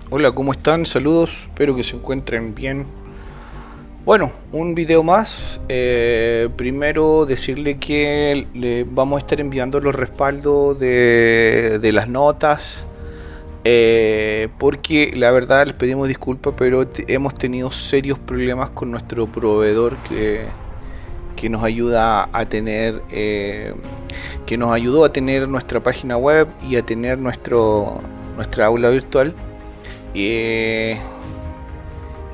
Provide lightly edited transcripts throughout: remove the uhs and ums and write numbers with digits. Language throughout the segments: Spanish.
Hola, ¿cómo están? Saludos, espero que se encuentren bien. Bueno, un video más. Primero decirle que le vamos a estar enviando los respaldos de las notas. Porque la verdad les pedimos disculpas, pero hemos tenido serios problemas con nuestro proveedor que nos ayuda a tener que nos ayudó a tener nuestra página web y a tener nuestra aula virtual. Eh,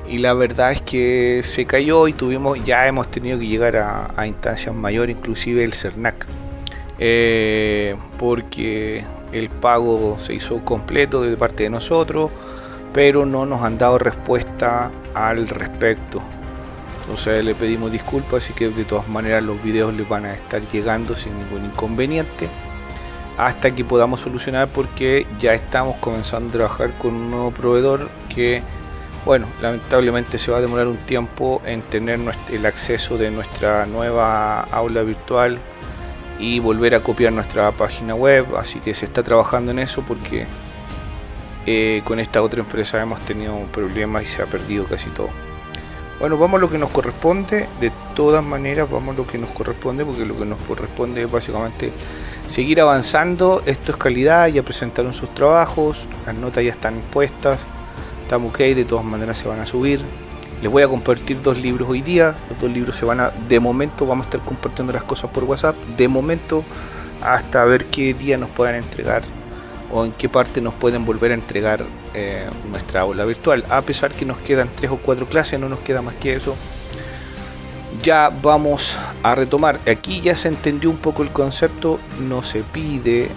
y la verdad es que se cayó y ya hemos tenido que llegar a instancias mayores, inclusive el CERNAC, porque el pago se hizo completo de parte de nosotros, pero no nos han dado respuesta al respecto. Entonces le pedimos disculpas, así que de todas maneras los videos les van a estar llegando sin ningún inconveniente hasta que podamos solucionar, porque ya estamos comenzando a trabajar con un nuevo proveedor que, bueno, lamentablemente se va a demorar un tiempo en tener el acceso de nuestra nueva aula virtual y volver a copiar nuestra página web. Así que se está trabajando en eso, porque con esta otra empresa hemos tenido problemas y se ha perdido casi todo. Bueno, vamos a lo que nos corresponde. De todas maneras vamos a lo que nos corresponde, porque lo que nos corresponde es básicamente seguir avanzando. Esto es calidad, ya presentaron sus trabajos, las notas ya están puestas, estamos ok, de todas maneras se van a subir. Les voy a compartir 2 libros hoy día. Los 2 libros de momento vamos a estar compartiendo las cosas por WhatsApp, de momento, hasta ver qué día nos puedan entregar o en qué parte nos pueden volver a entregar nuestra aula virtual. A pesar que nos quedan 3 o 4 clases, no nos queda más que eso. Ya vamos a retomar. Aquí ya se entendió un poco el concepto. No se pide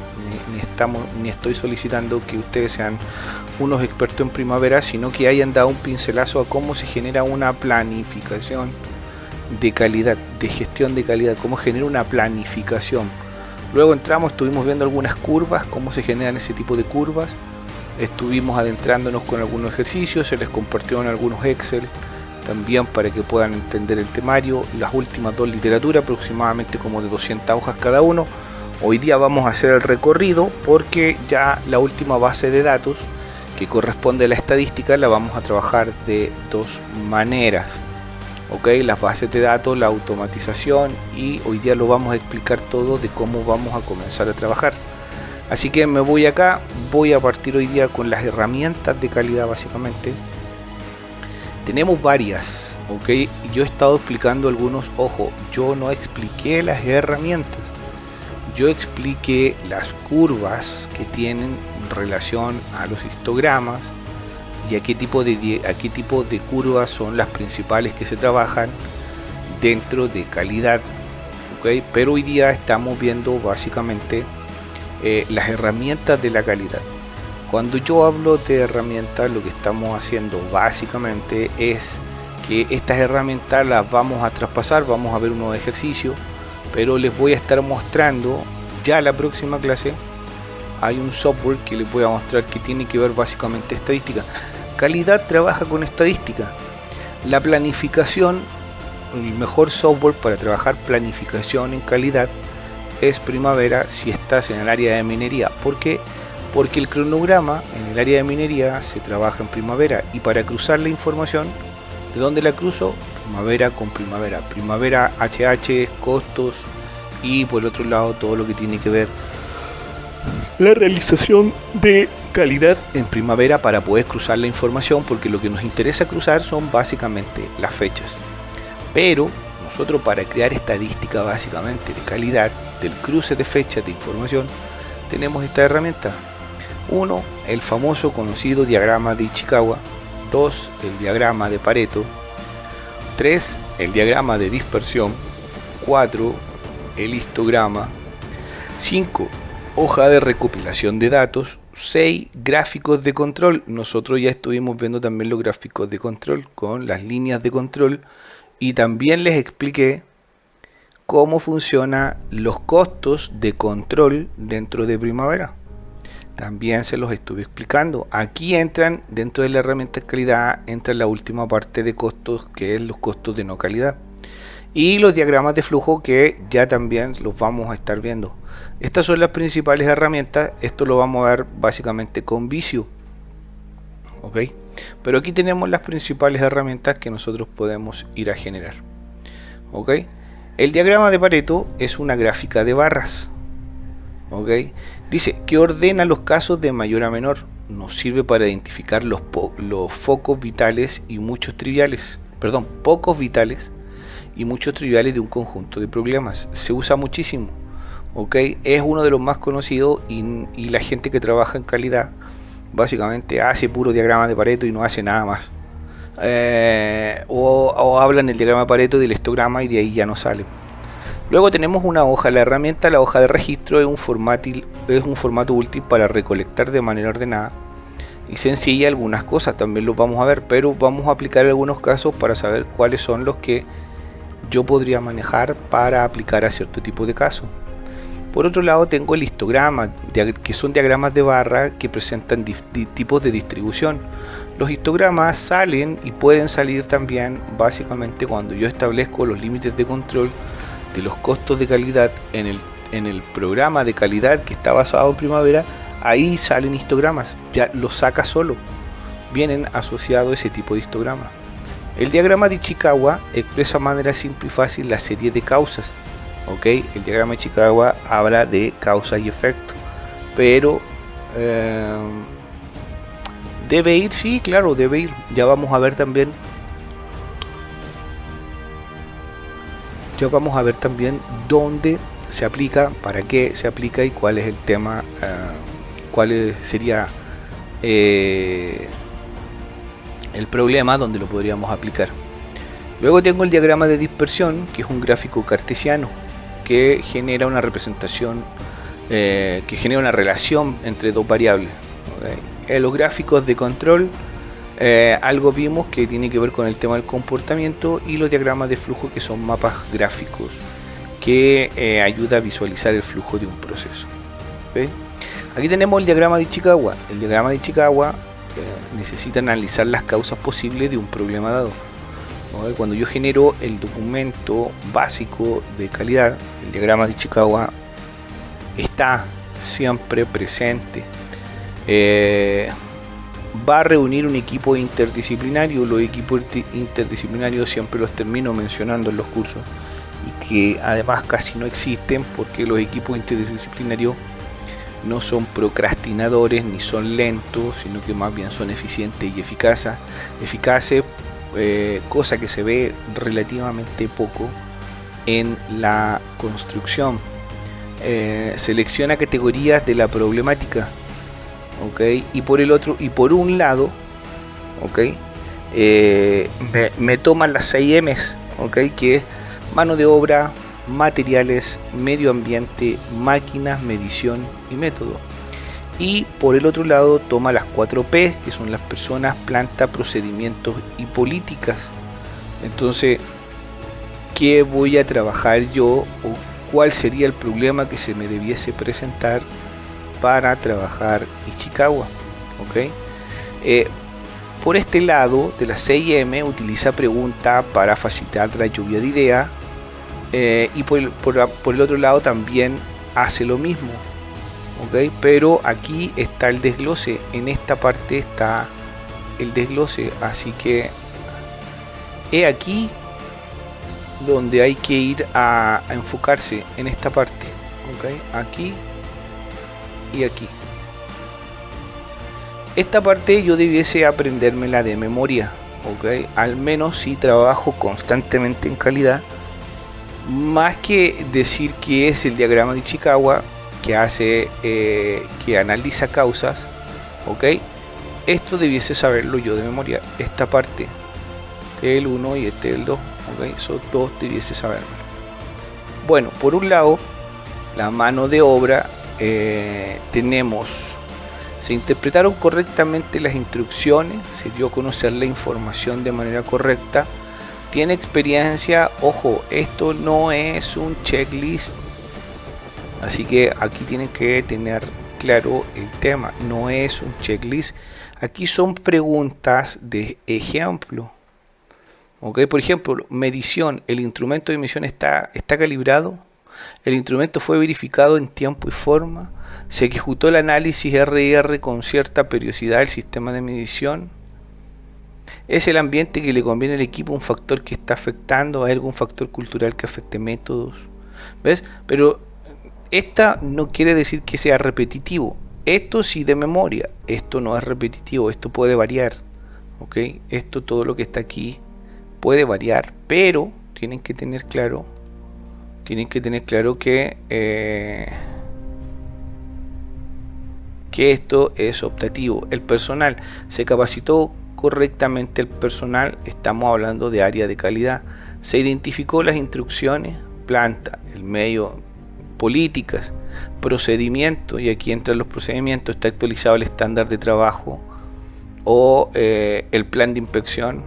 ni estoy solicitando que ustedes sean unos expertos en Primavera, sino que hayan dado un pincelazo a cómo se genera una planificación de calidad, de gestión de calidad, cómo genera una planificación. Luego estuvimos viendo algunas curvas, cómo se generan ese tipo de curvas. Estuvimos adentrándonos con algunos ejercicios, se les compartieron algunos Excel también para que puedan entender el temario. Las últimas 2 literaturas, aproximadamente como de 200 hojas cada uno. Hoy día vamos a hacer el recorrido, porque ya la última base de datos que corresponde a la estadística la vamos a trabajar de 2 maneras. Ok, las bases de datos, la automatización, y hoy día lo vamos a explicar todo de cómo vamos a comenzar a trabajar. Así que me voy acá, voy a partir hoy día con las herramientas de calidad. Básicamente tenemos varias, ok, yo he estado explicando algunos. Ojo, yo no expliqué las herramientas, yo expliqué las curvas que tienen relación a los histogramas y a qué tipo de curvas son las principales que se trabajan dentro de calidad, ¿okay? Pero hoy día estamos viendo básicamente las herramientas de la calidad. Cuando yo hablo de herramientas, lo que estamos haciendo básicamente es que estas herramientas las vamos a traspasar, vamos a ver unos ejercicios, pero les voy a estar mostrando ya la próxima clase. Hay un software que les voy a mostrar que tiene que ver básicamente estadística. Calidad trabaja con estadística. La planificación, el mejor software para trabajar planificación en calidad es Primavera, si estás en el área de minería. ¿Por qué? Porque el cronograma en el área de minería se trabaja en Primavera, y para cruzar la información, ¿de dónde la cruzo? Primavera con Primavera. Primavera HH, costos, y por el otro lado todo lo que tiene que ver la realización de calidad en Primavera, para poder cruzar la información, porque lo que nos interesa cruzar son básicamente las fechas. Pero nosotros, para crear estadística básicamente de calidad del cruce de fechas de información, tenemos esta herramienta. 1, el famoso conocido diagrama de Ichikawa. 2, el diagrama de Pareto. 3, el diagrama de dispersión. 4, el histograma. 5, hoja de recopilación de datos. 6, gráficos de control. Nosotros ya estuvimos viendo también los gráficos de control con las líneas de control, y también les expliqué cómo funcionan los costos de control dentro de Primavera. También se los estuve explicando. Aquí entran, dentro de la herramienta de calidad, entra la última parte de costos, que es los costos de no calidad. Y los diagramas de flujo, que ya también los vamos a estar viendo. Estas son las principales herramientas. Esto lo vamos a ver básicamente con Visio. ¿ok? Pero aquí tenemos las principales herramientas que nosotros podemos ir a generar, ¿ok? El diagrama de Pareto es una gráfica de barras, ¿ok? Dice que ordena los casos de mayor a menor. Nos sirve para identificar los focos vitales y muchos triviales, perdón, pocos vitales y muchos triviales de un conjunto de problemas. Se usa muchísimo, ¿ok? Es uno de los más conocidos y la gente que trabaja en calidad básicamente hace puro diagrama de Pareto y no hace nada más. O hablan del diagrama de Pareto y del histograma y de ahí ya no sale. Luego tenemos una hoja, la herramienta, la hoja de registro es un formato útil para recolectar de manera ordenada y sencilla algunas cosas, también los vamos a ver, pero vamos a aplicar algunos casos para saber cuáles son los que yo podría manejar para aplicar a cierto tipo de casos. Por otro lado tengo el histograma, que son diagramas de barra que presentan tipos de distribución. Los histogramas salen y pueden salir también básicamente cuando yo establezco los límites de control de los costos de calidad en el programa de calidad que está basado en Primavera. Ahí salen histogramas, ya los saca solo, vienen asociados ese tipo de histogramas. El diagrama de Ichikawa expresa de manera simple y fácil la serie de causas, ¿ok? El diagrama de Ichikawa habla de causa y efecto, pero debe ir, sí, claro, debe ir. Ya vamos a ver también dónde se aplica, para qué se aplica y cuál es el tema, cuál sería el problema donde lo podríamos aplicar. Luego tengo el diagrama de dispersión, que es un gráfico cartesiano que genera una representación, que genera una relación entre dos variables, ¿okay? Los gráficos de control, algo vimos que tiene que ver con el tema del comportamiento, y los diagramas de flujo, que son mapas gráficos que ayuda a visualizar el flujo de un proceso, ¿okay? Aquí tenemos el diagrama de Ichikawa. El diagrama de Ichikawa necesita analizar las causas posibles de un problema dado, ¿okay? Cuando yo genero el documento básico de calidad, el diagrama de Ichikawa está siempre presente. Va a reunir un equipo interdisciplinario. Los equipos interdisciplinarios siempre los termino mencionando en los cursos, y que además casi no existen, porque los equipos interdisciplinarios no son procrastinadores ni son lentos, sino que más bien son eficientes y eficaces, cosa que se ve relativamente poco en la construcción. Selecciona categorías de la problemática, ¿okay? Y por un lado, ¿okay? me toman las 6 M's, ¿okay? Que es mano de obra, materiales, medio ambiente, máquinas, medición y método. Y por el otro lado toma las 4 P, que son las personas, planta, procedimientos y políticas. Entonces, ¿qué voy a trabajar yo, o cuál sería el problema que se me debiese presentar para trabajar Ichikawa? ¿Okay? Por este lado de la 6M utiliza pregunta para facilitar la lluvia de ideas, y por el otro lado también hace lo mismo, ¿okay? Pero aquí está el desglose, en esta parte está el desglose, así que es aquí donde hay que ir a enfocarse, en esta parte, ¿okay? Aquí y aquí. Esta parte yo debiese aprendérmela de memoria, ¿okay? Al menos si trabajo constantemente en calidad, más que decir que es el diagrama de Ichikawa, que hace, que analiza causas, ¿okay? Esto debiese saberlo yo de memoria. Esta parte, este es el 1 y este es el 2, ¿okay? Esos dos debiese saberlo. Bueno, por un lado, la mano de obra, tenemos: se interpretaron correctamente las instrucciones, se dio a conocer la información de manera correcta, tiene experiencia. Ojo, esto no es un checklist, así que aquí tienen que tener claro el tema, no es un checklist, aquí son preguntas de ejemplo, ¿okay? Por ejemplo, medición, el instrumento de medición está calibrado. El instrumento fue verificado en tiempo y forma. Se ejecutó el análisis R&R con cierta periodicidad del sistema de medición. ¿Es el ambiente que le conviene al equipo un factor que está afectando? ¿Hay algún factor cultural que afecte métodos? ¿Ves? Pero esta no quiere decir que sea repetitivo. Esto sí de memoria. Esto no es repetitivo. Esto puede variar. ¿Ok? Esto, todo lo que está aquí, puede variar. Pero tienen que tener claro que esto es optativo. El personal se capacitó correctamente. El personal, estamos hablando de área de calidad. Se identificó las instrucciones, planta, el medio, políticas, procedimientos, y aquí entran los procedimientos. Está actualizado el estándar de trabajo o el plan de inspección.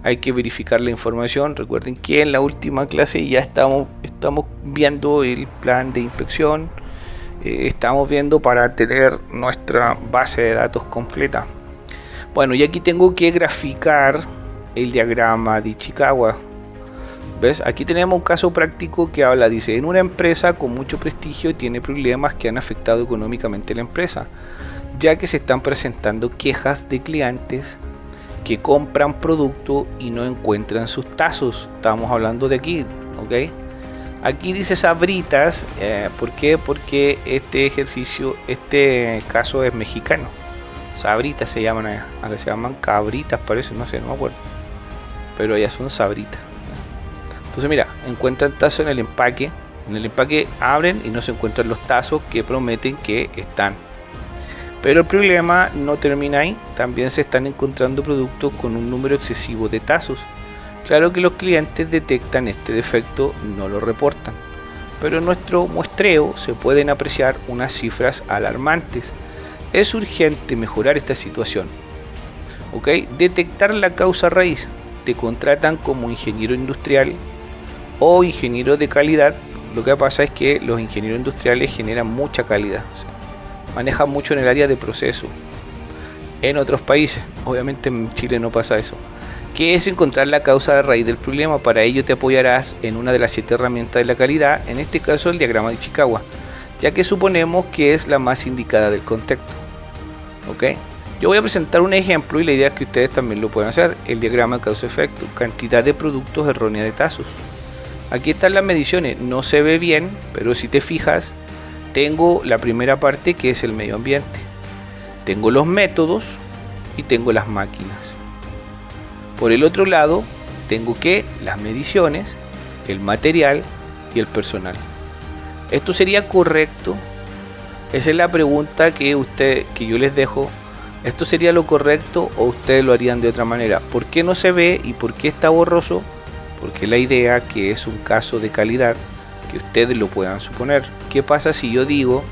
Hay que verificar la información. Recuerden que en la última clase ya estamos viendo el plan de inspección. Estamos viendo para tener nuestra base de datos completa. Bueno, y aquí tengo que graficar el diagrama de Ichikawa. ¿Ves? Aquí tenemos un caso práctico que habla, dice, en una empresa con mucho prestigio tiene problemas que han afectado económicamente a la empresa, ya que se están presentando quejas de clientes que compran producto y no encuentran sus tazos. Estamos hablando de aquí, ¿ok? Aquí dice Sabritas. ¿Por qué? Porque este caso es mexicano. Sabritas se llaman allá. Acá se llaman cabritas, parece, no sé, no me acuerdo. Pero allá son sabritas. Entonces mira, encuentran tazos en el empaque. En el empaque abren y no se encuentran los tazos que prometen que están. Pero el problema no termina ahí. También se están encontrando productos con un número excesivo de tazos. Claro que los clientes detectan este defecto, no lo reportan. Pero en nuestro muestreo se pueden apreciar unas cifras alarmantes. Es urgente mejorar esta situación. ¿Ok? Detectar la causa raíz. Te contratan como ingeniero industrial o ingeniero de calidad. Lo que pasa es que los ingenieros industriales generan mucha calidad. Manejan mucho en el área de proceso. En otros países, obviamente en Chile no pasa eso. ¿Qué es encontrar la causa de raíz del problema? Para ello te apoyarás en una de las 7 herramientas de la calidad, en este caso el diagrama de Ichikawa, ya que suponemos que es la más indicada del contexto. ¿Ok? Yo voy a presentar un ejemplo y la idea es que ustedes también lo puedan hacer. El diagrama de causa-efecto, cantidad de productos errónea de tazos. Aquí están las mediciones, no se ve bien, pero si te fijas, tengo la primera parte que es el medio ambiente. Tengo los métodos y tengo las máquinas. Por el otro lado, tengo que las mediciones, el material y el personal. ¿Esto sería correcto? Esa es la pregunta que yo les dejo. ¿Esto sería lo correcto o ustedes lo harían de otra manera? ¿Por qué no se ve y por qué está borroso? Porque la idea que es un caso de calidad, que ustedes lo puedan suponer. ¿Qué pasa si yo digo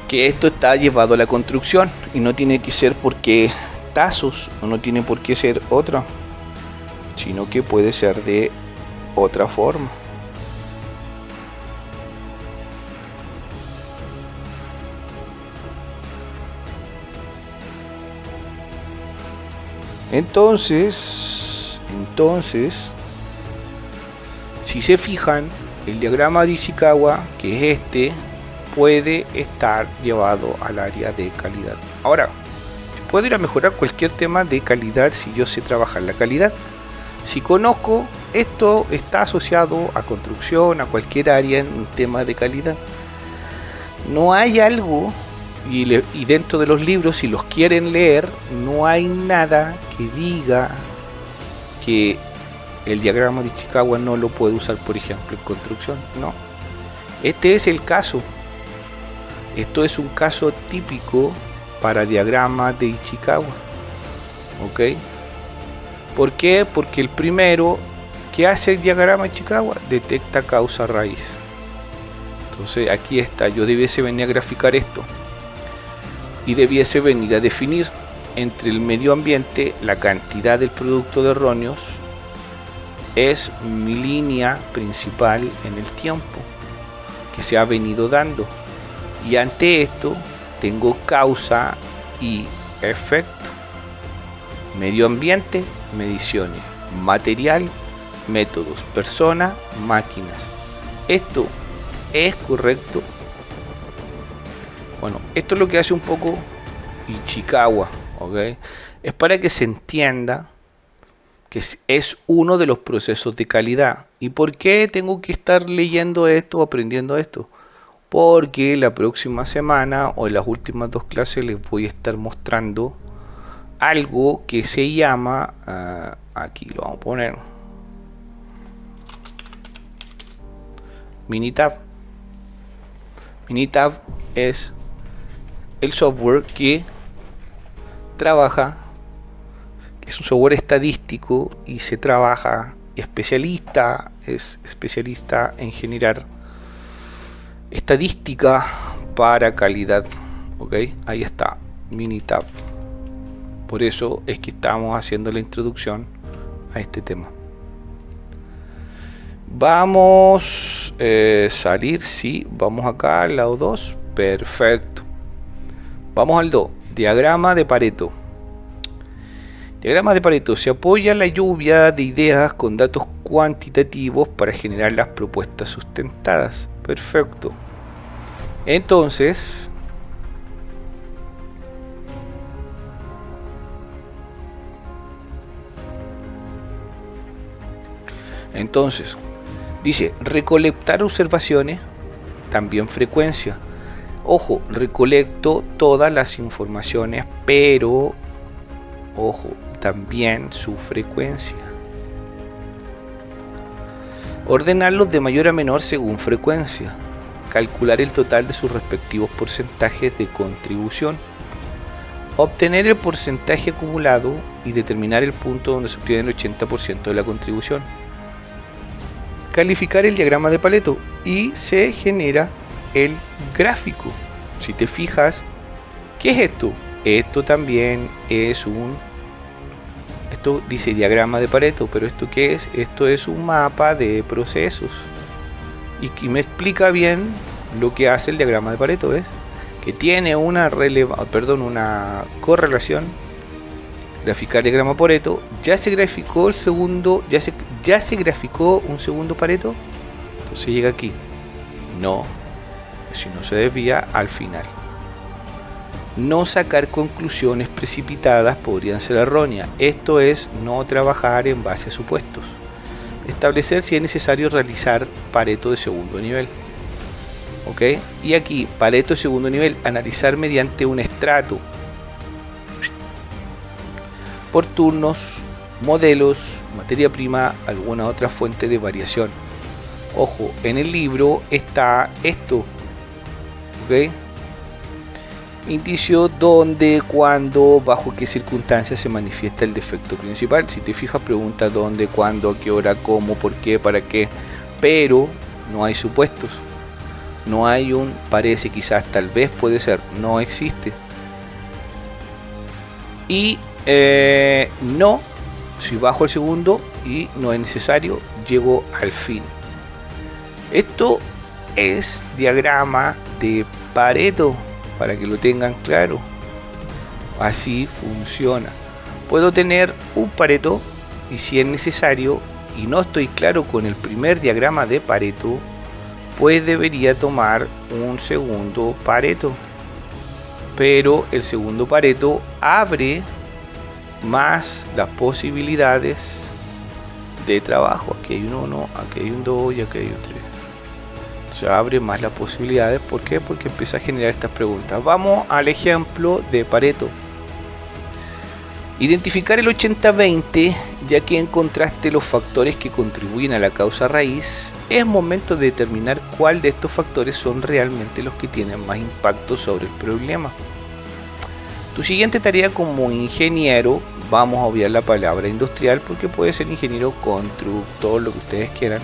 que esto está llevado a la construcción y no tiene que ser porque tazos, o no tiene por qué ser otra, sino que puede ser de otra forma? Entonces, si se fijan, el diagrama de Ichikawa, que es este, puede estar llevado al área de calidad. Ahora, puedo ir a mejorar cualquier tema de calidad si yo sé trabajar la calidad. Si conozco, esto está asociado a construcción, a cualquier área en un tema de calidad. No hay algo, y dentro de los libros, si los quieren leer, no hay nada que diga que el diagrama de Ichikawa no lo puede usar, por ejemplo, en construcción. No. Este es el caso. Esto es un caso típico para diagrama de Ichikawa. ¿Ok? ¿Por qué? Porque el primero que hace el diagrama de Ichikawa detecta causa raíz. Entonces aquí está. Yo debiese venir a graficar esto y debiese venir a definir entre el medio ambiente la cantidad del producto de erróneos. Es mi línea principal en el tiempo que se ha venido dando, y ante esto tengo causa y efecto. Medio ambiente, mediciones. Material, métodos, persona, máquinas. ¿Esto es correcto? Bueno, esto es lo que hace un poco Ichikawa, ¿ok? Es para que se entienda que es uno de los procesos de calidad. ¿Y por qué tengo que estar leyendo esto o aprendiendo esto? Porque la próxima semana o en las últimas 2 clases les voy a estar mostrando algo que se llama, aquí lo vamos a poner, Minitab. Minitab es el software que trabaja, es un software estadístico y se trabaja, es especialista en generar estadística para calidad. Ok, ahí está, Minitab. Por eso es que estamos haciendo la introducción a este tema. Vamos a salir, sí, vamos acá al lado 2, perfecto. Vamos al 2, diagrama de Pareto. Diagrama de Pareto: se apoya la lluvia de ideas con datos cuantitativos para generar las propuestas sustentadas. Perfecto. Entonces, dice recolectar observaciones, también frecuencia. Ojo, recolecto todas las informaciones, pero ojo, también su frecuencia. Ordenarlos de mayor a menor según frecuencia. Calcular el total de sus respectivos porcentajes de contribución. Obtener el porcentaje acumulado y determinar el punto donde se obtiene el 80% de la contribución. Calificar el diagrama de Pareto y se genera el gráfico. Si te fijas, ¿qué es esto? Esto también es esto dice diagrama de Pareto, pero ¿esto qué es? Esto es un mapa de procesos. Y me explica bien lo que hace el diagrama de Pareto, ¿ves? Que tiene una correlación. Graficar diagrama Pareto. Ya se graficó el segundo, ya se graficó un segundo Pareto. Entonces llega aquí. No, si no se desvía al final. No sacar conclusiones precipitadas podrían ser erróneas. Esto es no trabajar en base a supuestos. Establecer si es necesario realizar Pareto de segundo nivel. ¿Ok? Y aquí, Pareto de segundo nivel, analizar mediante un estrato. Por turnos, modelos, materia prima, alguna otra fuente de variación. Ojo, en el libro está esto. ¿Ok? Indicio dónde, cuándo, bajo qué circunstancias se manifiesta el defecto principal. Si te fijas, pregunta dónde, cuándo, a qué hora, cómo, por qué, para qué. Pero no hay supuestos. No hay un parece, quizás, tal vez, puede ser. No existe. Y no, si bajo el segundo y no es necesario, llego al fin. Esto es diagrama de Pareto, para que lo tengan claro. Así funciona. Puedo tener un Pareto y si es necesario y no estoy claro con el primer diagrama de Pareto, pues debería tomar un segundo Pareto. Pero el segundo Pareto abre más las posibilidades de trabajo. Aquí hay un 1, aquí hay un 2 y aquí hay un 3. Se abre más las posibilidades. ¿Por qué? Porque empieza a generar estas preguntas. Vamos al ejemplo de Pareto. Identificar el 80-20, ya que encontraste los factores que contribuyen a la causa raíz, es momento de determinar cuál de estos factores son realmente los que tienen más impacto sobre el problema. Tu siguiente tarea como ingeniero, vamos a obviar la palabra industrial porque puede ser ingeniero, constructor, lo que ustedes quieran,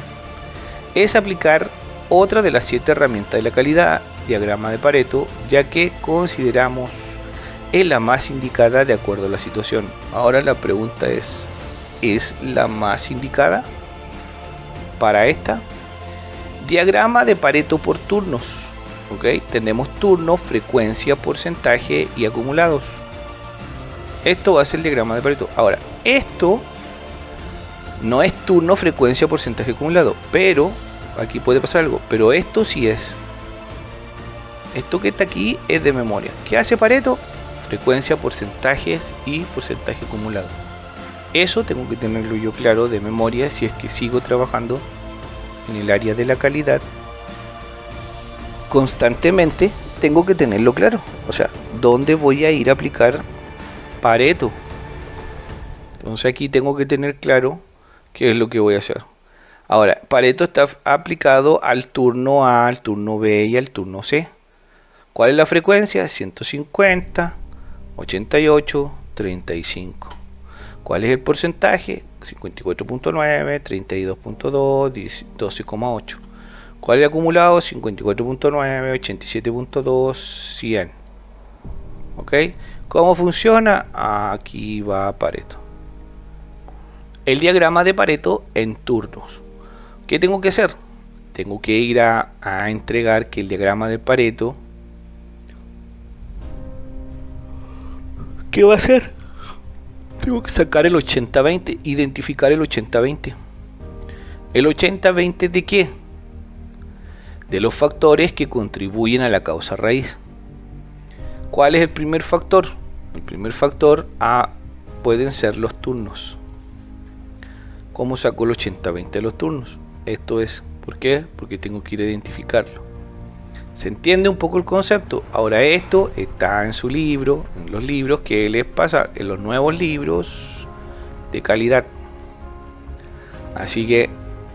es aplicar otra de las 7 herramientas de la calidad, diagrama de Pareto, ya que consideramos es la más indicada de acuerdo a la situación. Ahora la pregunta ¿es la más indicada para esta? Diagrama de Pareto por turnos. ¿Ok? Tenemos turnos, frecuencia, porcentaje y acumulados. Esto va a ser el diagrama de Pareto. Ahora, esto No es turno, frecuencia, porcentaje acumulado, pero aquí puede pasar algo, pero esto sí es. Esto que está aquí es de memoria. ¿Qué hace Pareto? Frecuencia, porcentajes y porcentaje acumulado. Eso tengo que tenerlo yo claro de memoria si es que sigo trabajando en el área de la calidad. Constantemente tengo que tenerlo claro. O sea, ¿dónde voy a ir a aplicar Pareto? Entonces aquí tengo que tener claro qué es lo que voy a hacer. Ahora, Pareto está aplicado al turno A, al turno B y al turno C. ¿Cuál es la frecuencia? 150, 88, 35. ¿Cuál es el porcentaje? 54.9, 32.2, 12,8. ¿Cuál es el acumulado? 54.9, 87.2, 100. ¿Ok? ¿Cómo funciona? Aquí va Pareto. El diagrama de Pareto en turnos. ¿Qué tengo que hacer? Tengo que ir a entregar que el diagrama de Pareto. ¿Qué va a hacer? Tengo que sacar el 80-20, identificar el 80-20. ¿El 80-20 de qué? De los factores que contribuyen a la causa raíz. ¿Cuál es el primer factor? El primer factor pueden ser los turnos. ¿Cómo saco el 80-20 de los turnos? Esto es, ¿por qué? Porque tengo que ir a identificarlo. ¿Se entiende un poco el concepto? Ahora esto está en su libro, en los libros que les pasa, en los nuevos libros de calidad. Así que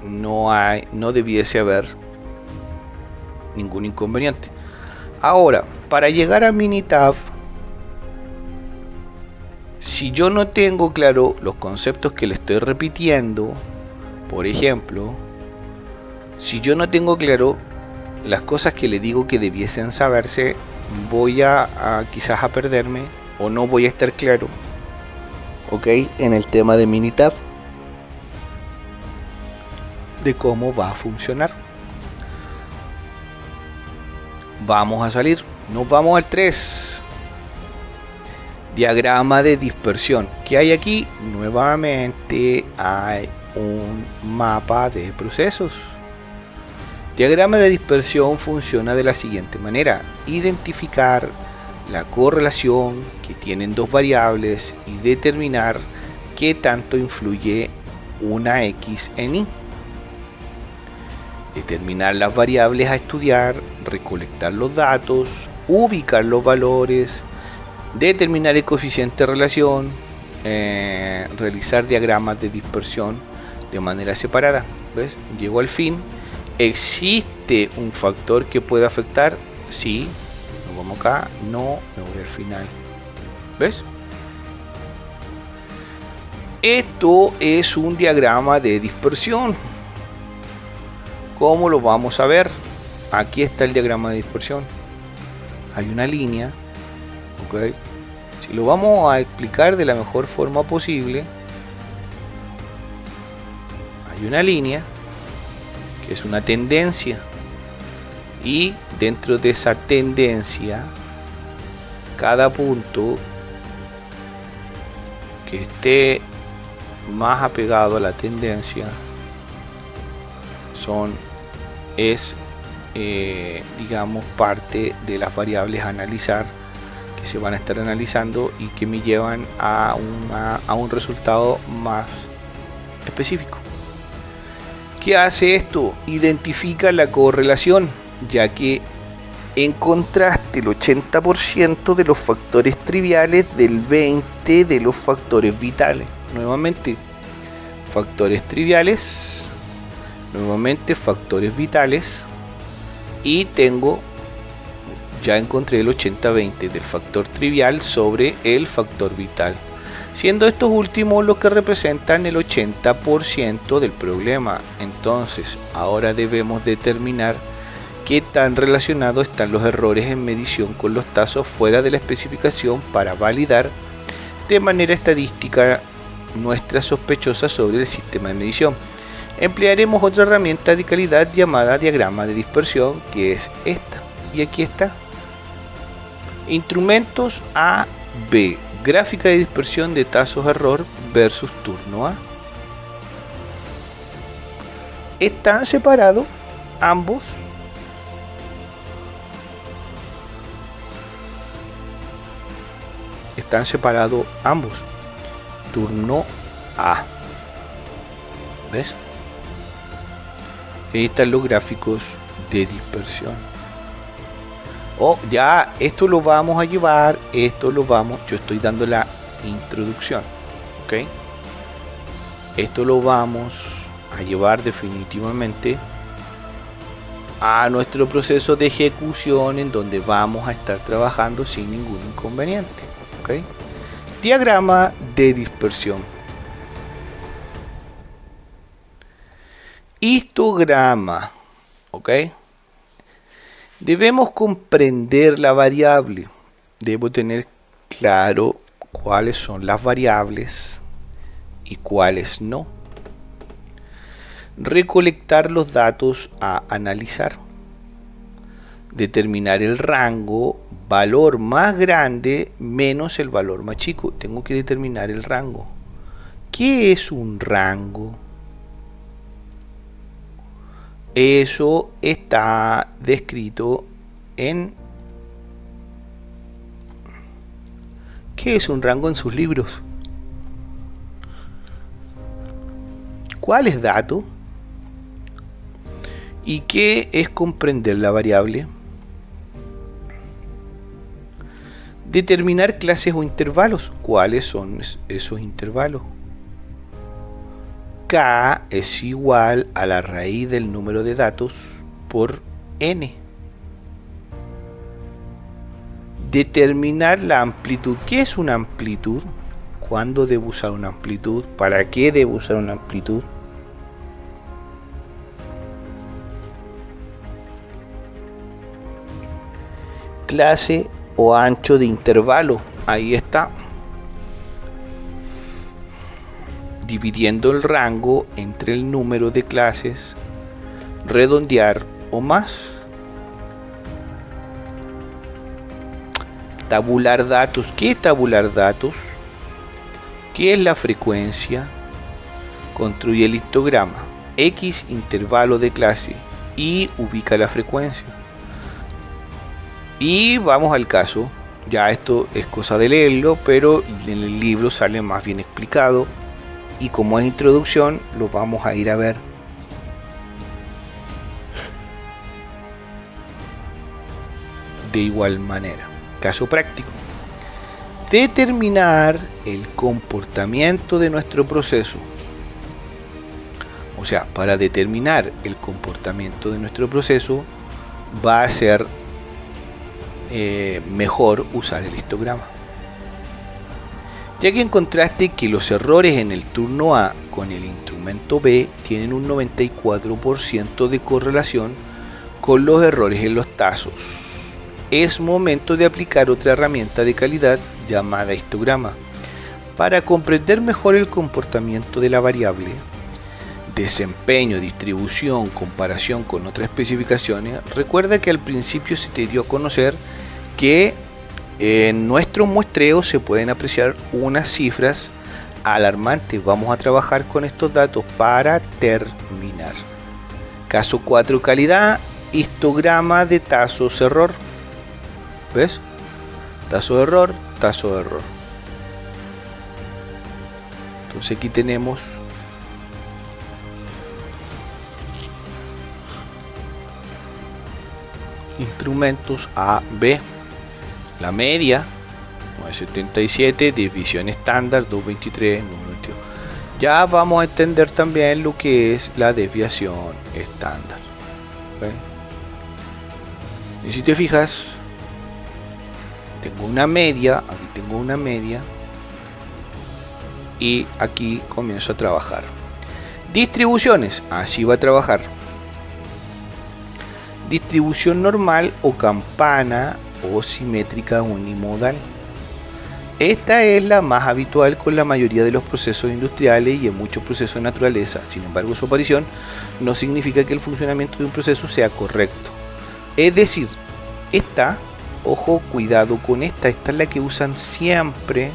no debiese haber ningún inconveniente. Ahora, para llegar a Minitab, si yo no tengo claro los conceptos que le estoy repitiendo, por ejemplo, si yo no tengo claro las cosas que le digo que debiesen saberse, voy quizás a perderme o no voy a estar claro, ok, en el tema de Minitab, de cómo va a funcionar. Vamos a salir, nos vamos al 3. Diagrama de dispersión. ¿Qué hay aquí? Nuevamente hay un mapa de procesos. Diagrama de dispersión funciona de la siguiente manera: identificar la correlación que tienen dos variables y determinar qué tanto influye una X en Y. Determinar las variables a estudiar, recolectar los datos, ubicar los valores, determinar el coeficiente de relación, realizar diagramas de dispersión de manera separada. ¿Ves? Llego al fin. ¿Existe un factor que pueda afectar? Sí. Nos vamos acá. No, me voy al final. ¿Ves? Esto es un diagrama de dispersión. ¿Cómo lo vamos a ver? Aquí está el diagrama de dispersión. Hay una línea. ¿Ok? Si lo vamos a explicar de la mejor forma posible, hay una línea que es una tendencia, y dentro de esa tendencia, cada punto que esté más apegado a la tendencia digamos, parte de las variables a analizar, que se van a estar analizando y que me llevan a un resultado más específico. ¿Qué hace esto? Identifica la correlación, ya que encontraste el 80% de los factores triviales del 20% de los factores vitales. Nuevamente, factores triviales, nuevamente factores vitales, y ya encontré el 80-20 del factor trivial sobre el factor vital, siendo estos últimos los que representan el 80% del problema. Entonces, ahora debemos determinar qué tan relacionados están los errores en medición con los tazos fuera de la especificación para validar de manera estadística nuestra sospechosa sobre el sistema de medición. Emplearemos otra herramienta de calidad llamada diagrama de dispersión, que es esta, y aquí está. Instrumentos A, B. Gráfica de dispersión de tazos error versus turno A. Están separados ambos. Están separados ambos. Turno A. ¿Ves? Ahí están los gráficos de dispersión. Oh, ya, esto lo vamos a llevar. Yo estoy dando la introducción. ¿Ok? Esto lo vamos a llevar definitivamente a nuestro proceso de ejecución, en donde vamos a estar trabajando sin ningún inconveniente. ¿Ok? Diagrama de dispersión. Histograma. ¿Ok? Debemos comprender la variable. Debo tener claro cuáles son las variables y cuáles no. Recolectar los datos a analizar. Determinar el rango, valor más grande menos el valor más chico. Tengo que determinar el rango. ¿Qué es un rango? Eso está descrito en... ¿Qué es un rango en sus libros? ¿Cuál es dato? ¿Y qué es comprender la variable? Determinar clases o intervalos. ¿Cuáles son esos intervalos? K es igual a la raíz del número de datos por n. Determinar la amplitud. ¿Qué es una amplitud? ¿Cuándo debo usar una amplitud? ¿Para qué debo usar una amplitud? Clase o ancho de intervalo. Ahí está. Dividiendo el rango entre el número de clases, redondear o más. Tabular datos. ¿Qué es tabular datos? ¿Qué es la frecuencia? Construye el histograma. X intervalo de clase y ubica la frecuencia. Y vamos al caso. Ya esto es cosa de leerlo, pero en el libro sale más bien explicado. Y como es introducción, lo vamos a ir a ver. De igual manera. Caso práctico. Determinar el comportamiento de nuestro proceso. O sea, para determinar el comportamiento de nuestro proceso, va a ser mejor usar el histograma. Ya que encontraste que los errores en el turno A con el instrumento B tienen un 94% de correlación con los errores en los tazos, es momento de aplicar otra herramienta de calidad llamada histograma para comprender mejor el comportamiento de la variable, desempeño, distribución, comparación con otras especificaciones. Recuerda que al principio se te dio a conocer que en nuestro muestreo se pueden apreciar unas cifras alarmantes. Vamos a trabajar con estos datos para terminar. Caso 4, calidad, histograma de tazos error. ¿Ves? Tazo de error, tazo de error. Entonces aquí tenemos instrumentos A, B. La media 977, división estándar 223, 922. Ya vamos a entender también lo que es la desviación estándar. ¿Ven? Y si te fijas, tengo una media, aquí tengo una media y aquí comienzo a trabajar. Distribuciones, así va a trabajar. Distribución normal o campana o simétrica unimodal. Esta es la más habitual con la mayoría de los procesos industriales y en muchos procesos de naturaleza. Sin embargo, su aparición no significa que el funcionamiento de un proceso sea correcto. Es decir, esta, ojo, cuidado con esta es la que usan siempre,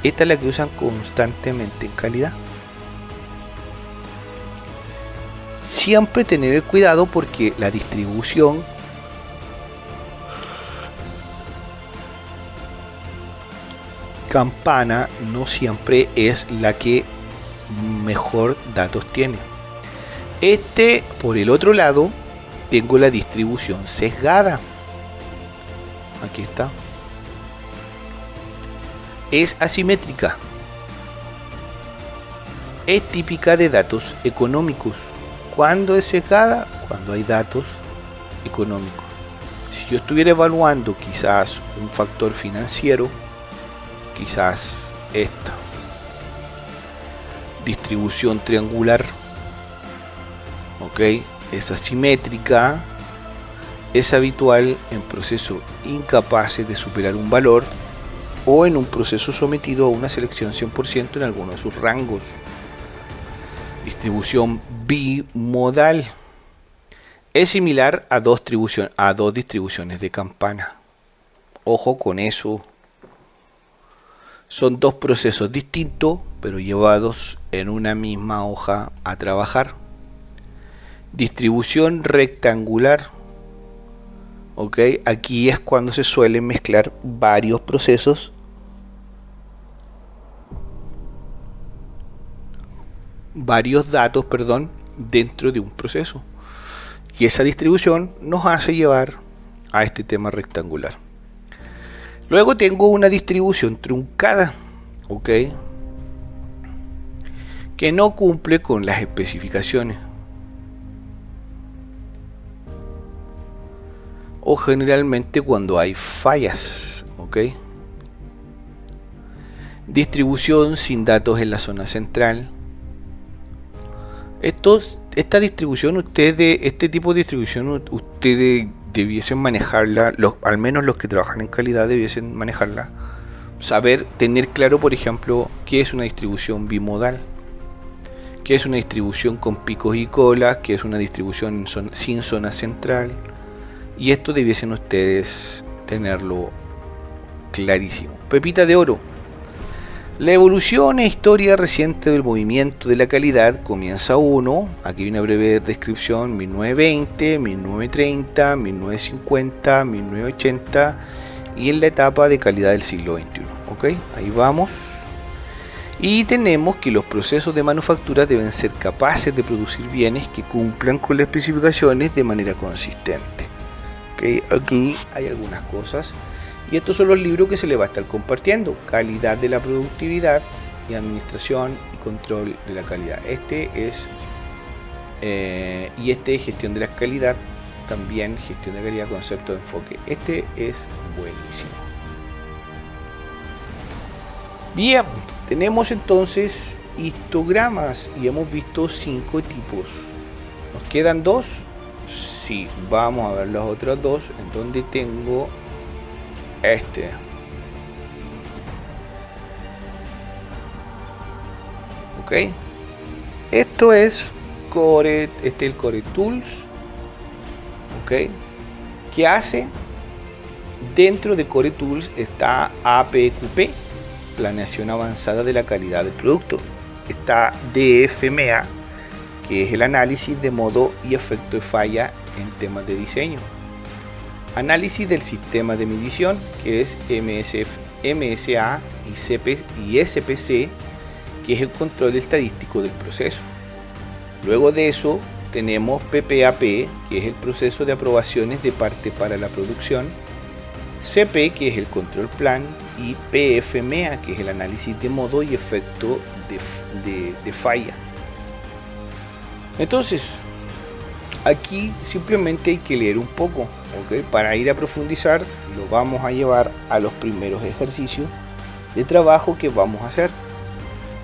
esta es la que usan constantemente en calidad. siempre tener el cuidado porque la distribución Campana no siempre es la que mejor datos tiene. Por el otro lado, tengo la distribución sesgada. Aquí está. Es asimétrica. Es típica de datos económicos. ¿Cuándo es sesgada? Cuando hay datos económicos. Si yo estuviera evaluando quizás un factor financiero, quizás esta distribución triangular, ok, es asimétrica, es habitual en procesos incapaces de superar un valor o en un proceso sometido a una selección 100% en alguno de sus rangos. Distribución bimodal es similar a dos distribuciones de Campana. Ojo con eso. Son dos procesos distintos, pero llevados en una misma hoja a trabajar. Distribución rectangular. Ok, aquí es cuando se suelen mezclar varios procesos. Varios datos, perdón, dentro de un proceso. Y esa distribución nos hace llevar a este tema rectangular. Luego tengo una distribución truncada, ¿ok? Que no cumple con las especificaciones. O generalmente cuando hay fallas, ¿ok? Distribución sin datos en la zona central. Esta distribución, este tipo de distribución, ustedes debiesen manejarla, al menos los que trabajan en calidad debiesen manejarla. Saber, tener claro, por ejemplo, qué es una distribución bimodal, qué es una distribución con picos y colas, qué es una distribución sin zona central. Y esto debiesen ustedes tenerlo clarísimo. Pepita de oro. La evolución e historia reciente del movimiento de la calidad comienza aquí hay una breve descripción, 1920, 1930, 1950, 1980 y en la etapa de calidad del siglo XXI. ¿Ok? Ahí vamos. Y tenemos que los procesos de manufactura deben ser capaces de producir bienes que cumplan con las especificaciones de manera consistente. ¿Ok? Aquí hay algunas cosas. Y estos son los libros que se les va a estar compartiendo. Calidad de la productividad y administración y control de la calidad. Este es gestión de la calidad. También gestión de calidad, concepto de enfoque. Este es buenísimo. Bien, tenemos entonces histogramas y hemos visto 5 tipos. ¿Nos quedan 2? Sí, vamos a ver los otros 2 en donde tengo ok, esto es el Core Tools, ok, que hace dentro de Core Tools está APQP, planeación avanzada de la calidad del producto, está DFMA, que es el análisis de modo y efecto de falla en temas de diseño. Análisis del sistema de medición, que es MSA y SPC, que es el control estadístico del proceso. Luego de eso tenemos PPAP, que es el proceso de aprobaciones de parte para la producción, CP, que es el control plan, y PFMA, que es el análisis de modo y efecto de falla. Entonces, aquí simplemente hay que leer un poco, ¿ok? Para ir a profundizar, lo vamos a llevar a los primeros ejercicios de trabajo que vamos a hacer.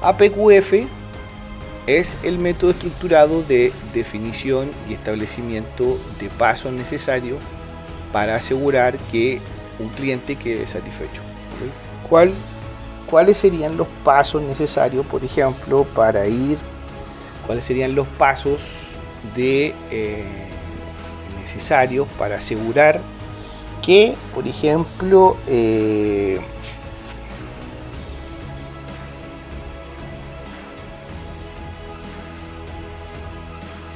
APQF es el método estructurado de definición y establecimiento de pasos necesarios para asegurar que un cliente quede satisfecho. ¿Okay? ¿Cuáles serían los pasos necesarios, por ejemplo, cuáles serían los pasos necesarios para asegurar que, por ejemplo,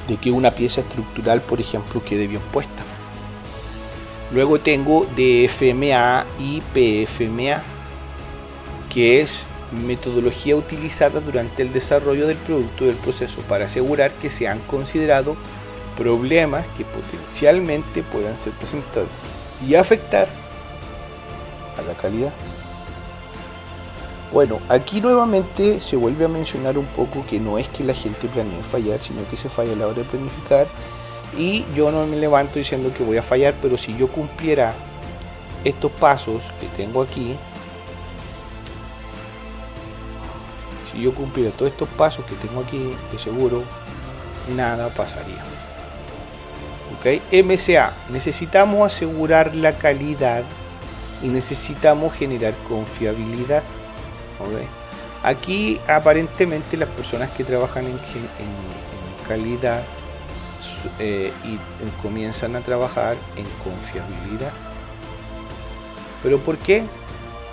de que una pieza estructural, por ejemplo, quede bien puesta. Luego tengo DFMA y PFMA, que es metodología utilizada durante el desarrollo del producto o del proceso para asegurar que se han considerado problemas que potencialmente puedan ser presentados y afectar a la calidad. Bueno, aquí nuevamente se vuelve a mencionar un poco que no es que la gente planee fallar, sino que se falla a la hora de planificar. Y yo no me levanto diciendo que voy a fallar, pero si yo cumpliera estos pasos que tengo aquí, si yo cumpliera todos estos pasos que tengo aquí, de seguro nada pasaría. ¿Ok? MCA, necesitamos asegurar la calidad y necesitamos generar confiabilidad. ¿Okay? Aquí aparentemente las personas que trabajan en calidad y comienzan a trabajar en confiabilidad. ¿Pero por qué?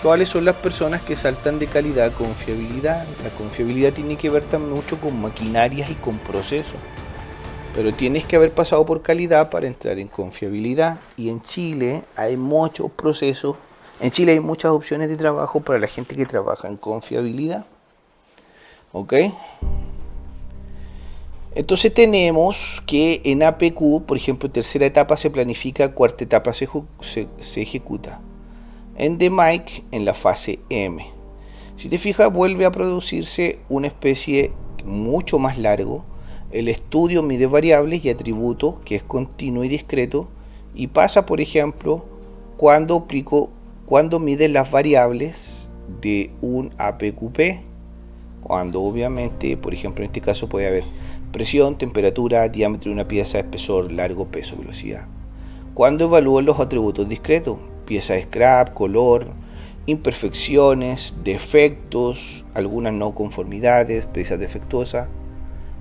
¿Cuáles son las personas que saltan de calidad a confiabilidad? La confiabilidad tiene que ver también mucho con maquinarias y con procesos. Pero tienes que haber pasado por calidad para entrar en confiabilidad. Y en Chile hay muchos procesos. En Chile hay muchas opciones de trabajo para la gente que trabaja en confiabilidad. ¿Ok? Entonces tenemos que en APQ, por ejemplo, tercera etapa se planifica, cuarta etapa se ejecuta. En DMAIC, en la fase M. Si te fijas, vuelve a producirse una especie mucho más largo. El estudio mide variables y atributos, que es continuo y discreto, y pasa, por ejemplo, cuando mide las variables de un APQP, cuando obviamente, por ejemplo, en este caso puede haber presión, temperatura, diámetro de una pieza, espesor, largo, peso, velocidad. Cuando evalúan los atributos discretos, pieza de scrap, color, imperfecciones, defectos, algunas no conformidades, piezas defectuosas,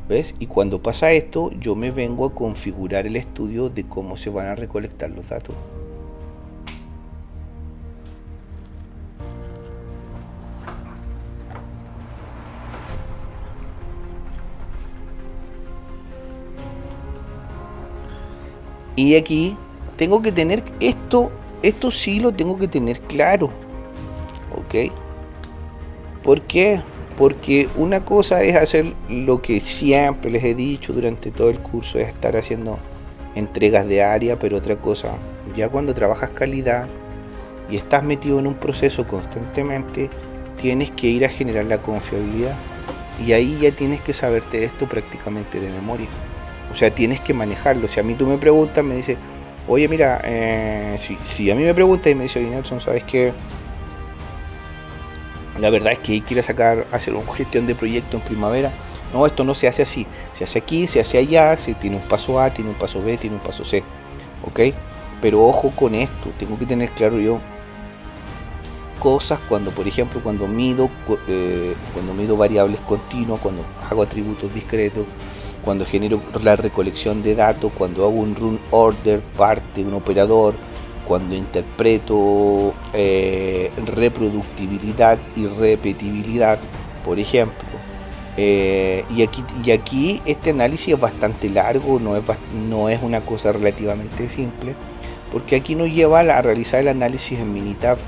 ¿ves? Y cuando pasa esto, yo me vengo a configurar el estudio de cómo se van a recolectar los datos. Y aquí tengo que tener esto sí lo tengo que tener claro. ¿Ok? ¿Por qué? Porque una cosa es hacer lo que siempre les he dicho durante todo el curso, es estar haciendo entregas de área, pero otra cosa, ya cuando trabajas calidad y estás metido en un proceso constantemente, tienes que ir a generar la confiabilidad. Y ahí ya tienes que saberte esto prácticamente de memoria. O sea, tienes que manejarlo. Si a mí tú me preguntas, me dice, oye, mira, si a mí me preguntas y me dice, oye, Nelson, ¿sabes qué? La verdad es que quiero hacer una gestión de proyecto en primavera. No, esto no se hace así. Se hace aquí, se hace allá, se tiene un paso A, tiene un paso B, tiene un paso C. ¿Ok? Pero ojo con esto, tengo que tener claro yo cosas cuando, por ejemplo, cuando mido variables continuas, cuando hago atributos discretos, cuando genero la recolección de datos, cuando hago un run order, parte de un operador, cuando interpreto reproductibilidad y repetibilidad, por ejemplo. Y aquí este análisis es bastante largo, no es una cosa relativamente simple, porque aquí nos lleva a realizar el análisis en Minitab.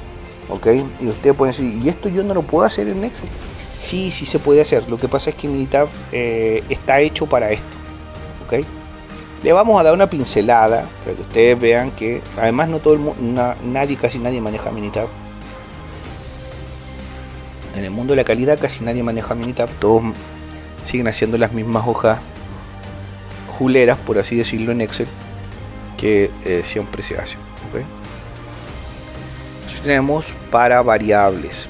¿Ok? Y ustedes pueden decir, ¿y esto yo no lo puedo hacer en Excel? Sí se puede hacer. Lo que pasa es que Minitab está hecho para esto. ¿Ok? Le vamos a dar una pincelada para que ustedes vean que además no todo el mundo, casi nadie maneja Minitab. En el mundo de la calidad casi nadie maneja Minitab. Todos siguen haciendo las mismas hojas juleras, por así decirlo, en Excel que siempre se hace. ¿Ok? Tenemos para variables.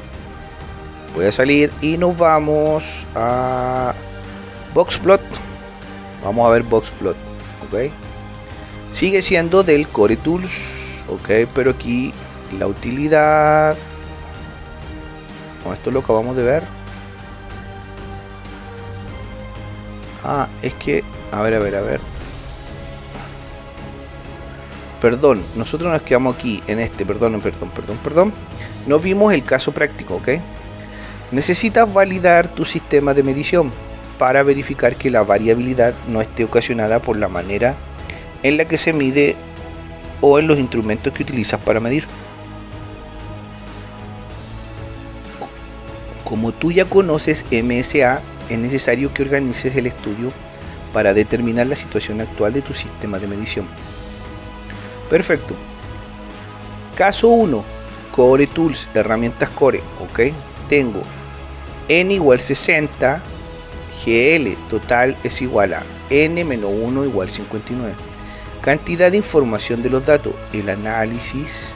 Voy a salir y nos vamos a Boxplot. Vamos a ver Boxplot. ¿Ok? Sigue siendo del Core Tools. ¿Ok? Pero aquí la utilidad. Bueno, esto lo acabamos de ver. Es que. A ver. Perdón, nosotros nos quedamos aquí en este, perdón. No vimos el caso práctico, ¿ok? Necesitas validar tu sistema de medición. para verificar que la variabilidad no esté ocasionada por la manera en la que se mide o en los instrumentos que utilizas para medir. Como tú ya conoces MSA, es necesario que organices el estudio para determinar la situación actual de tu sistema de medición. Perfecto. Caso 1, Core Tools, herramientas Core, ok. Tengo n igual 60, GL total es igual a n menos 1 igual 59. Cantidad de información de los datos. El análisis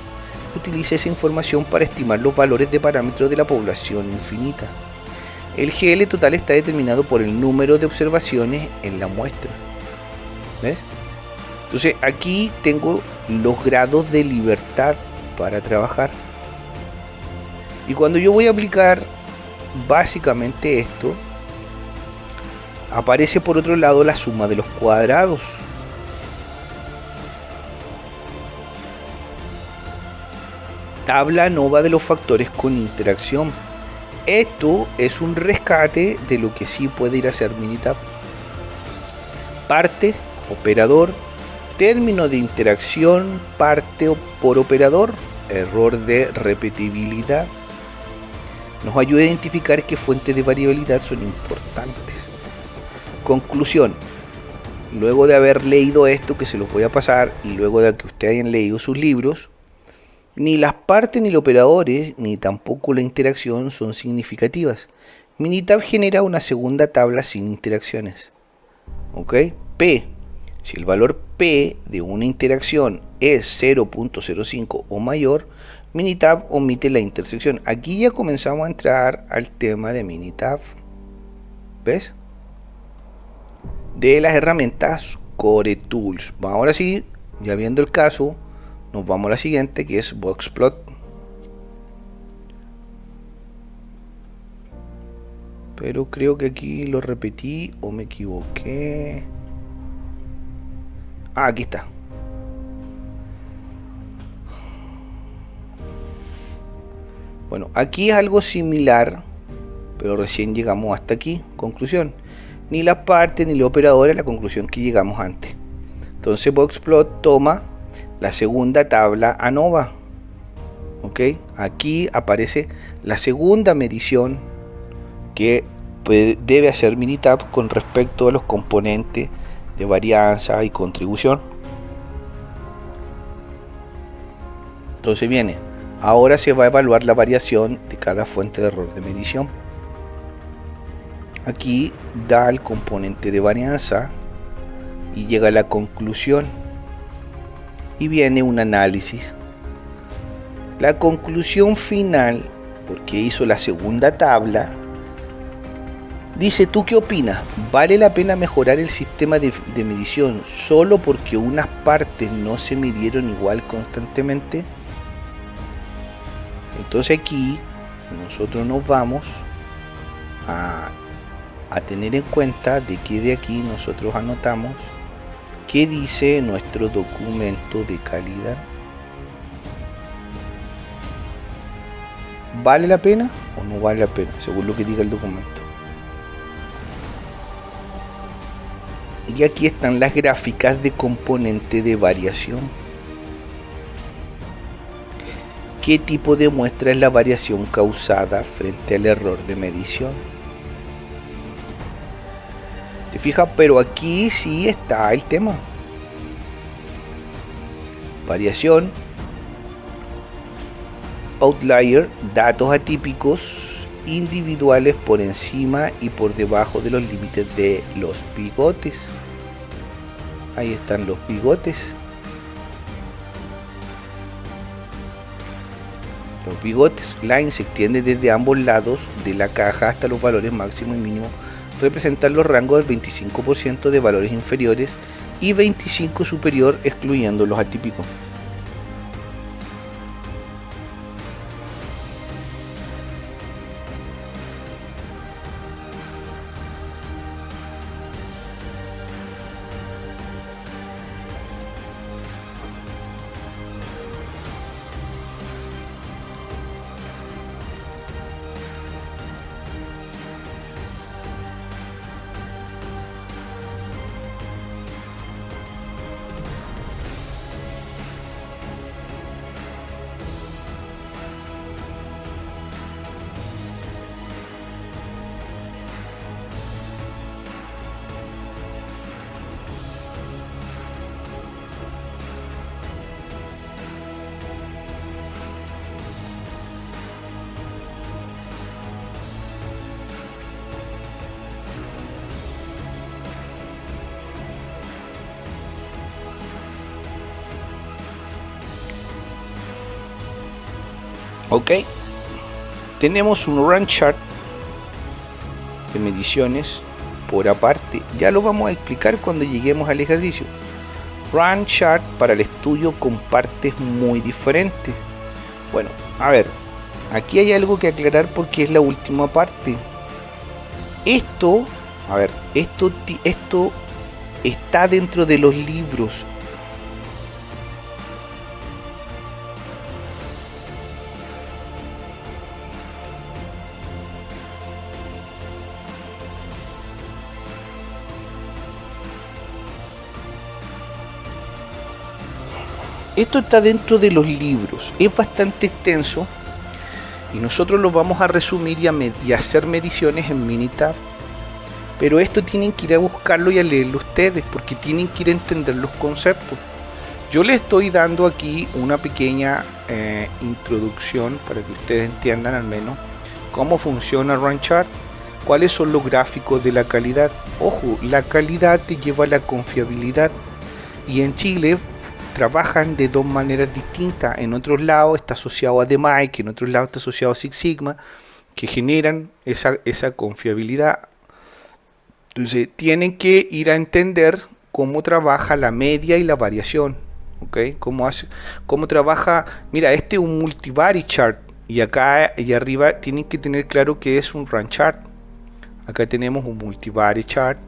utiliza esa información para estimar los valores de parámetros de la población infinita. El GL total está determinado por el número de observaciones en la muestra. ¿Ves? Entonces aquí tengo los grados de libertad para trabajar. Y cuando yo voy a aplicar básicamente esto, aparece por otro lado la suma de los cuadrados. Tabla ANOVA de los factores con interacción. Esto es un rescate de lo que sí puede ir a ser Minitab. Parte, operador, término de interacción, parte por operador, error de repetibilidad. Nos ayuda a identificar qué fuentes de variabilidad son importantes. Conclusión. Luego de haber leído esto, que se los voy a pasar, y luego de que ustedes hayan leído sus libros, ni las partes ni los operadores, ni tampoco la interacción son significativas. Minitab genera una segunda tabla sin interacciones. ¿Ok? P. Si el valor P de una interacción es 0.05 o mayor, Minitab omite la intersección. Aquí ya comenzamos a entrar al tema de Minitab. ¿Ves? De las herramientas Core Tools. Ahora sí, ya viendo el caso, nos vamos a la siguiente, que es Boxplot. Pero creo que aquí lo repetí o me equivoqué. Ah, aquí está. Bueno, aquí es algo similar, pero recién llegamos hasta aquí. Conclusión. Ni la parte ni los operadores, la conclusión que llegamos antes. Entonces Boxplot toma la segunda tabla ANOVA. ¿Ok? Aquí aparece la segunda medición que debe hacer Minitab con respecto a los componentes de varianza y contribución. Entonces viene, ahora se va a evaluar la variación de cada fuente de error de medición. Aquí da el componente de varianza y llega a la conclusión y viene un análisis. La conclusión final, porque hizo la segunda tabla, dice: ¿tú qué opinas? ¿Vale la pena mejorar el sistema de medición solo porque unas partes no se midieron igual constantemente? Entonces aquí nosotros nos vamos a tener en cuenta de que de aquí nosotros anotamos qué dice nuestro documento de calidad. ¿Vale la pena o no vale la pena? Según lo que diga el documento. Y aquí están las gráficas de componente de variación. ¿Qué tipo de muestra es la variación causada frente al error de medición? ¿Te fijas? Pero aquí sí está el tema. Variación, outlier, datos atípicos individuales por encima y por debajo de los límites de los bigotes. Ahí están los bigotes. Los bigotes line se extienden desde ambos lados de la caja hasta los valores máximo y mínimo. Representan los rangos del 25% de valores inferiores y 25% superior, excluyendo los atípicos. Ok, tenemos un run chart de mediciones por aparte. Ya lo vamos a explicar cuando lleguemos al ejercicio. Run chart para el estudio con partes muy diferentes. Bueno, a ver, aquí hay algo que aclarar porque es la última parte. Esto, a ver, esto está dentro de los libros. Esto está dentro de los libros, es bastante extenso y nosotros lo vamos a resumir y a hacer mediciones en Minitab. Pero esto tienen que ir a buscarlo y a leerlo ustedes porque tienen que ir a entender los conceptos. Yo les estoy dando aquí una pequeña introducción para que ustedes entiendan al menos cómo funciona Run Chart, cuáles son los gráficos de la calidad. Ojo, la calidad te lleva a la confiabilidad y en Chile trabajan de dos maneras distintas. En otros lados está asociado a DMAIC, en otros lados está asociado a Six Sigma, que generan esa confiabilidad. Entonces tienen que ir a entender cómo trabaja la media y la variación, ¿ok? Cómo trabaja. Mira, este es un multivary chart y acá y arriba tienen que tener claro que es un run chart. Acá tenemos un multivary chart,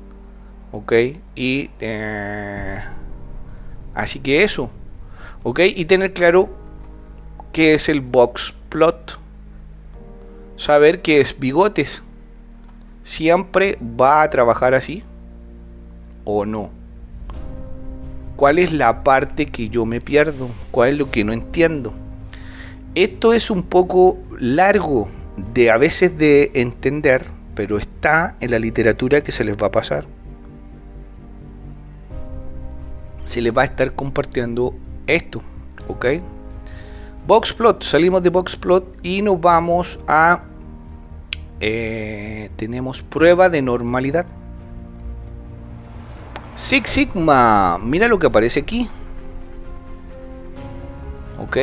¿ok? Y así que eso, ¿ok? Y tener claro qué es el box plot, saber qué es bigotes. ¿Siempre va a trabajar así o no? ¿Cuál es la parte que yo me pierdo? ¿Cuál es lo que no entiendo? Esto es un poco largo de a veces de entender, pero está en la literatura que se les va a pasar. Se les va a estar compartiendo esto, ¿ok? Boxplot, salimos de Boxplot y nos vamos a tenemos prueba de normalidad. Six Sigma, mira lo que aparece aquí, ok,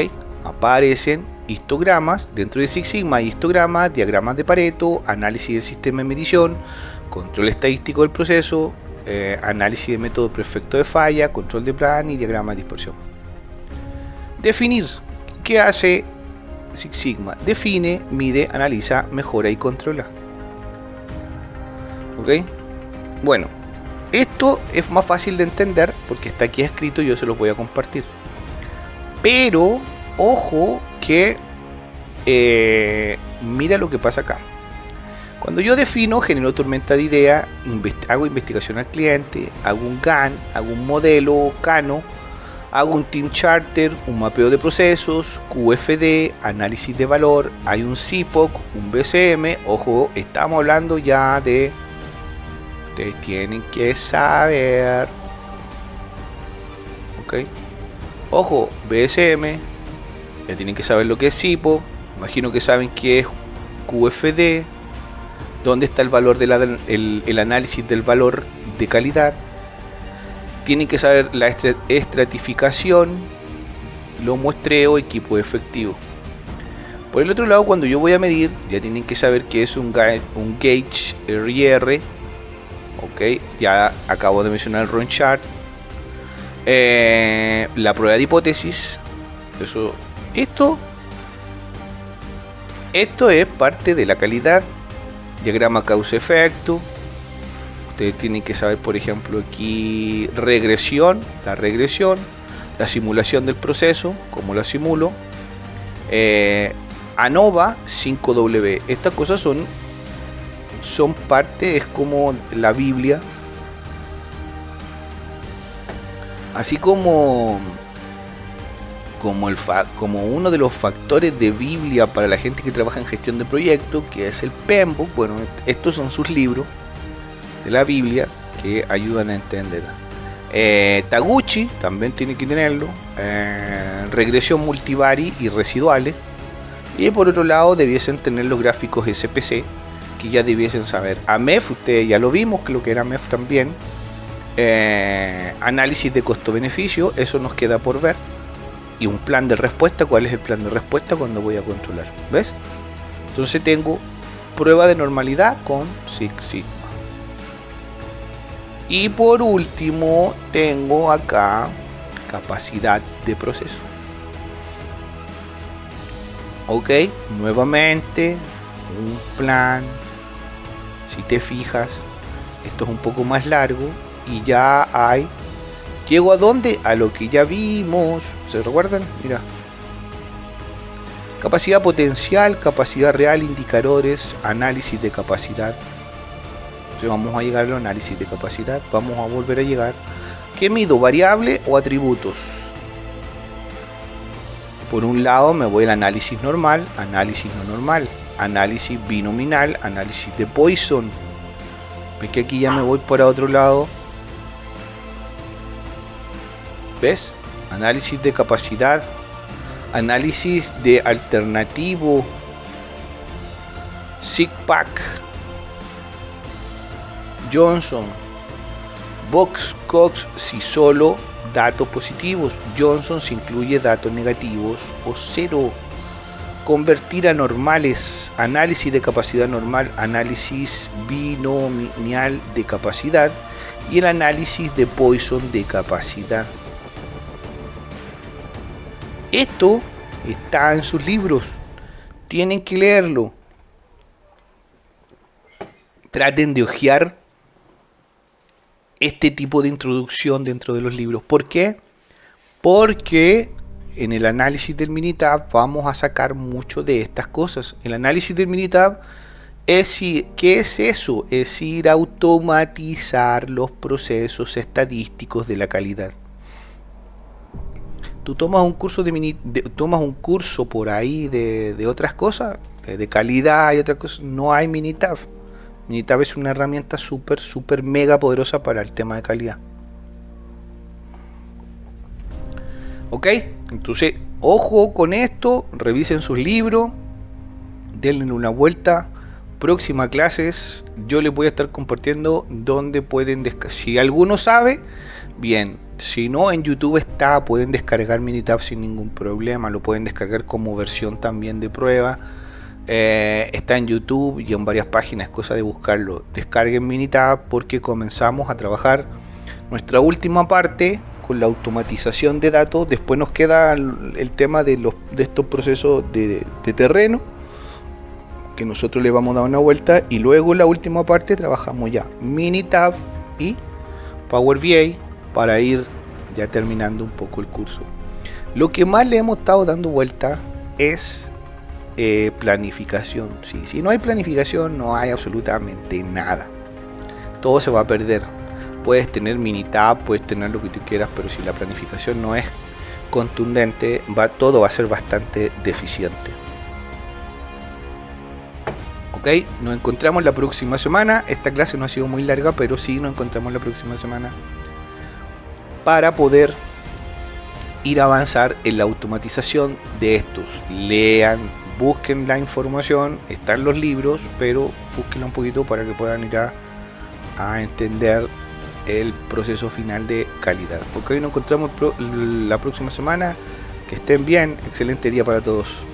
aparecen histogramas dentro de Six Sigma, histogramas, diagramas de Pareto, análisis del sistema de medición, control estadístico del proceso, análisis de método perfecto de falla, control de plan y diagrama de dispersión. Definir, ¿qué hace Six Sigma? Define, mide, analiza, mejora y controla. ¿Ok? Bueno, esto es más fácil de entender porque está aquí escrito y yo se los voy a compartir. Pero, ojo que mira lo que pasa acá. Cuando yo defino, genero tormenta de idea, hago investigación al cliente, hago un GAN, hago un modelo Cano, hago un team charter, un mapeo de procesos, QFD, análisis de valor, hay un CPOC, un BCM. Ojo, estamos hablando ya de... Ustedes tienen que saber. Ok. Ojo, BSM. Ya tienen que saber lo que es CPOC. Imagino que saben qué es QFD. Dónde está el valor el análisis del valor de calidad. Tienen que saber la estratificación, los muestreos, equipo efectivo. Por el otro lado, cuando yo voy a medir, ya tienen que saber qué es un gauge RR. Ok, ya acabo de mencionar el run chart. La prueba de hipótesis. Esto es parte de la calidad. Diagrama causa-efecto. Ustedes tienen que saber, por ejemplo, aquí regresión, la simulación del proceso, cómo la simulo. ANOVA 5W. Estas cosas son parte, es como la Biblia. Así como uno de los factores de Biblia para la gente que trabaja en gestión de proyectos, que es el PMBOK. Bueno, estos son sus libros de la Biblia que ayudan a entender. Taguchi también tiene que tenerlo. Regresión multivary y residuales. Y por otro lado debiesen tener los gráficos SPC, que ya debiesen saber. AMEF, ustedes ya lo vimos, que lo que era AMEF también. Análisis de costo-beneficio, eso nos queda por ver. Y un plan de respuesta. ¿Cuál es el plan de respuesta cuando voy a controlar? ¿Ves? Entonces tengo prueba de normalidad con Six Sigma. Y por último tengo acá capacidad de proceso. Ok, nuevamente un plan. Si te fijas, esto es un poco más largo y ya hay. ¿Llego a dónde? A lo que ya vimos. ¿Se recuerdan? Mira. Capacidad potencial, capacidad real, indicadores, análisis de capacidad. Entonces vamos a llegar al análisis de capacidad. Vamos a volver a llegar. ¿Qué mido? ¿Variable o atributos? Por un lado me voy al análisis normal, análisis no normal, análisis binominal, análisis de Poisson. ¿Ves que aquí ya me voy para otro lado? ¿Ves? Análisis de capacidad, análisis de alternativo, SIGPAC, Johnson, Box, Cox, si solo datos positivos, Johnson si incluye datos negativos o cero. Convertir a normales, análisis de capacidad normal, análisis binomial de capacidad y el análisis de Poisson de capacidad. Esto está en sus libros, tienen que leerlo. Traten de hojear este tipo de introducción dentro de los libros. ¿Por qué? Porque en el análisis del Minitab vamos a sacar mucho de estas cosas. El análisis del Minitab es ¿qué es eso? Es ir a automatizar los procesos estadísticos de la calidad. Tú tomas un curso tomas un curso por ahí de otras cosas, de calidad y otras cosas, no hay Minitab. Minitab es una herramienta súper mega poderosa para el tema de calidad. Ok, entonces ojo con esto, revisen sus libros, denle una vuelta. Próximas clases yo les voy a estar compartiendo donde pueden descargar. Si alguno sabe, bien. Si no, en YouTube está, pueden descargar Minitab sin ningún problema. Lo pueden descargar como versión también de prueba. Está en YouTube y en varias páginas, cosa de buscarlo. Descarguen Minitab porque comenzamos a trabajar nuestra última parte con la automatización de datos. Después nos queda el tema de estos procesos de terreno, que nosotros le vamos a dar una vuelta, y luego la última parte trabajamos ya Minitab y Power BI para ir ya terminando un poco el curso. Lo que más le hemos estado dando vuelta es planificación. Sí, si no hay planificación no hay absolutamente nada, todo se va a perder. Puedes tener Minitab, puedes tener lo que tú quieras, pero si la planificación no es contundente, todo va a ser bastante deficiente. Ok, nos encontramos la próxima semana. Esta clase no ha sido muy larga, pero sí nos encontramos la próxima semana para poder ir a avanzar en la automatización de estos. Lean, busquen la información, están los libros, pero búsquenla un poquito para que puedan ir a entender el proceso final de calidad. Ok, nos encontramos la próxima semana. Que estén bien, excelente día para todos.